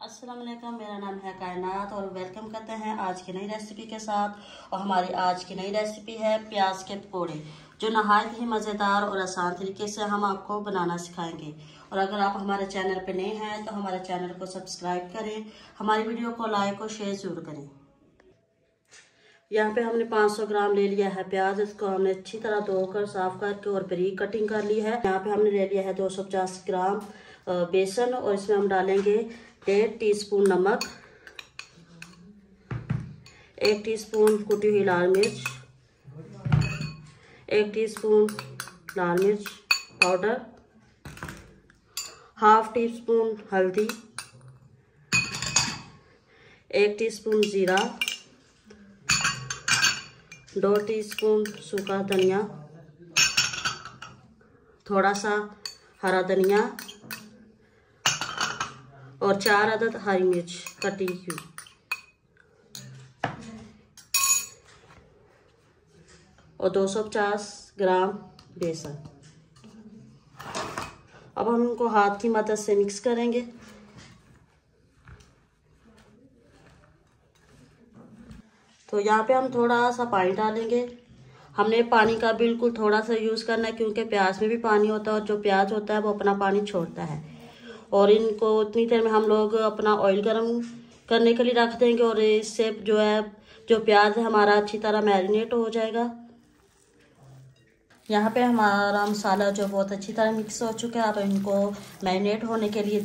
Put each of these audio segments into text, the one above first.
अस्सलाम वालेकुम, मेरा नाम है कायनात और वेलकम करते हैं आज की नई रेसिपी के साथ। और हमारी आज की नई रेसिपी है प्याज के पकोड़े, जो नहायत ही मज़ेदार और आसान तरीके से हम आपको बनाना सिखाएंगे। और अगर आप हमारे चैनल पर नए हैं तो हमारे चैनल को सब्सक्राइब करें, हमारी वीडियो को लाइक और शेयर ज़रूर करें। यहाँ पे हमने 500 ग्राम ले लिया है प्याज। इसको हमने अच्छी तरह धोकर साफ करके और बारीक कटिंग कर ली है। यहाँ पे हमने ले लिया है 250 ग्राम बेसन और इसमें हम डालेंगे 1.5 टीस्पून नमक, 1 टीस्पून कुटी हुई लाल मिर्च, 1 टीस्पून लाल मिर्च पाउडर, हाफ टीस्पून हल्दी, 1 टीस्पून जीरा, 2 टीस्पून सूखा धनिया, थोड़ा सा हरा धनिया और 4 अदद हरी मिर्च कटी हुई। और 250 ग्राम बेसन। अब हम इनको हाथ की मदद से मिक्स करेंगे। तो यहाँ पे हम थोड़ा सा पानी डालेंगे। हमने पानी का बिल्कुल थोड़ा सा यूज़ करना है, क्योंकि प्याज में भी पानी होता है और जो प्याज होता है वो अपना पानी छोड़ता है। और इनको उतनी देर में हम लोग अपना ऑयल गर्म करने के लिए रख देंगे और इससे जो प्याज है हमारा अच्छी तरह मैरिनेट हो जाएगा। यहाँ पे हमारा मसाला जो बहुत अच्छी तरह मिक्स हो चुका है। अब इनको मैरिनेट होने के लिए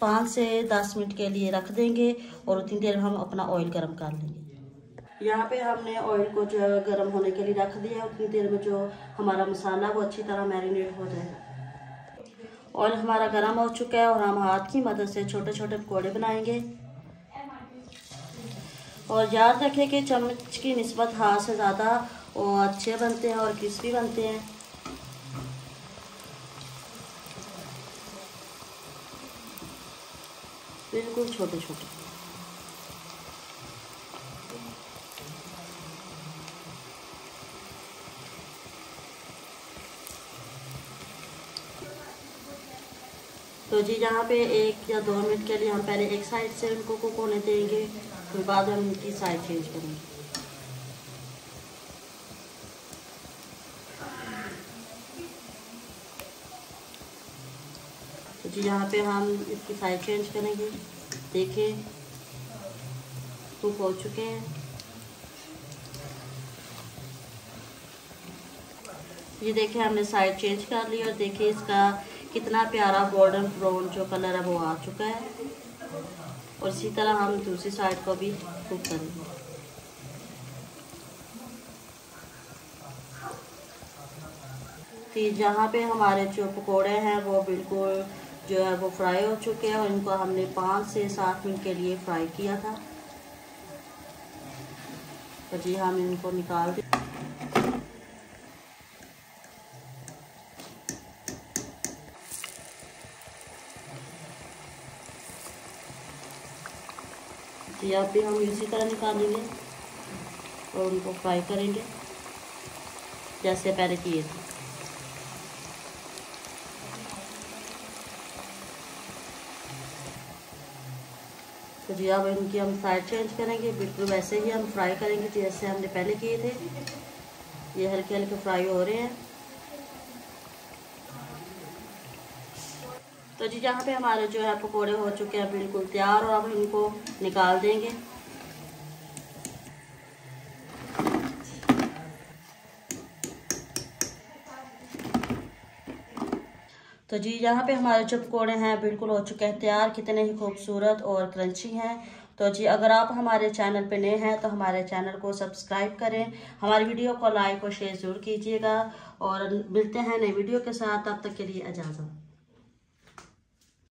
5 से 10 मिनट के लिए रख देंगे और उतनी देर में हम अपना ऑयल गर्म कर लेंगे। यहाँ पे हमने ऑयल को जो गर्म होने के लिए रख दिया। उतनी देर में जो हमारा मसाला वो अच्छी तरह मैरिनेट हो जाएगा। ऑयल हमारा गर्म हो चुका है और हम हाथ की मदद से छोटे छोटे पकौड़े बनाएंगे। और याद रखें कि चम्मच की निस्बत हाथ से ज़्यादा और अच्छे बनते हैं और क्रिस्पी बनते हैं। बिल्कुल छोटे छोटे। तो जी यहाँ पे 1 या 2 मिनट के लिए हम पहले एक साइड से उनको कुक होने देंगे, फिर बाद में हम उनकी साइड चेंज करेंगे। तो जी यहाँ पे हम इसकी साइड चेंज करेंगे। देखें कुक हो चुके हैं। ये देखिए हमने साइड चेंज कर ली और देखिए इसका कितना प्यारा गोल्डन ब्राउन जो कलर है वो आ चुका है। और इसी तरह हम दूसरी साइड को भी कुक करेंगे। फिर जहाँ पे हमारे जो पकोड़े हैं वो बिल्कुल जो है वो फ्राई हो चुके हैं और इनको हमने 5 से 7 मिनट के लिए फ्राई किया था। तो जी हम इनको निकाल दें। जी अब भी हम इसी तरह निकालेंगे और उनको फ्राई करेंगे जैसे पहले किए थे। तो जी अब इनकी हम साइड चेंज करेंगे। बिल्कुल वैसे ही हम फ्राई करेंगे जैसे हमने पहले किए थे। ये हल्के हल्के फ्राई हो रहे हैं। तो जी यहाँ पे हमारे जो है पकोड़े हो चुके हैं बिल्कुल तैयार और अब इनको निकाल देंगे। तो जी यहाँ पे हमारे जो पकोड़े हैं बिल्कुल हो चुके हैं तैयार। कितने ही खूबसूरत और क्रंची हैं। तो जी अगर आप हमारे चैनल पे नए हैं तो हमारे चैनल को सब्सक्राइब करें, हमारी वीडियो को लाइक और शेयर ज़रूर कीजिएगा। और मिलते हैं नई वीडियो के साथ, तब तक के लिए इजाज़त।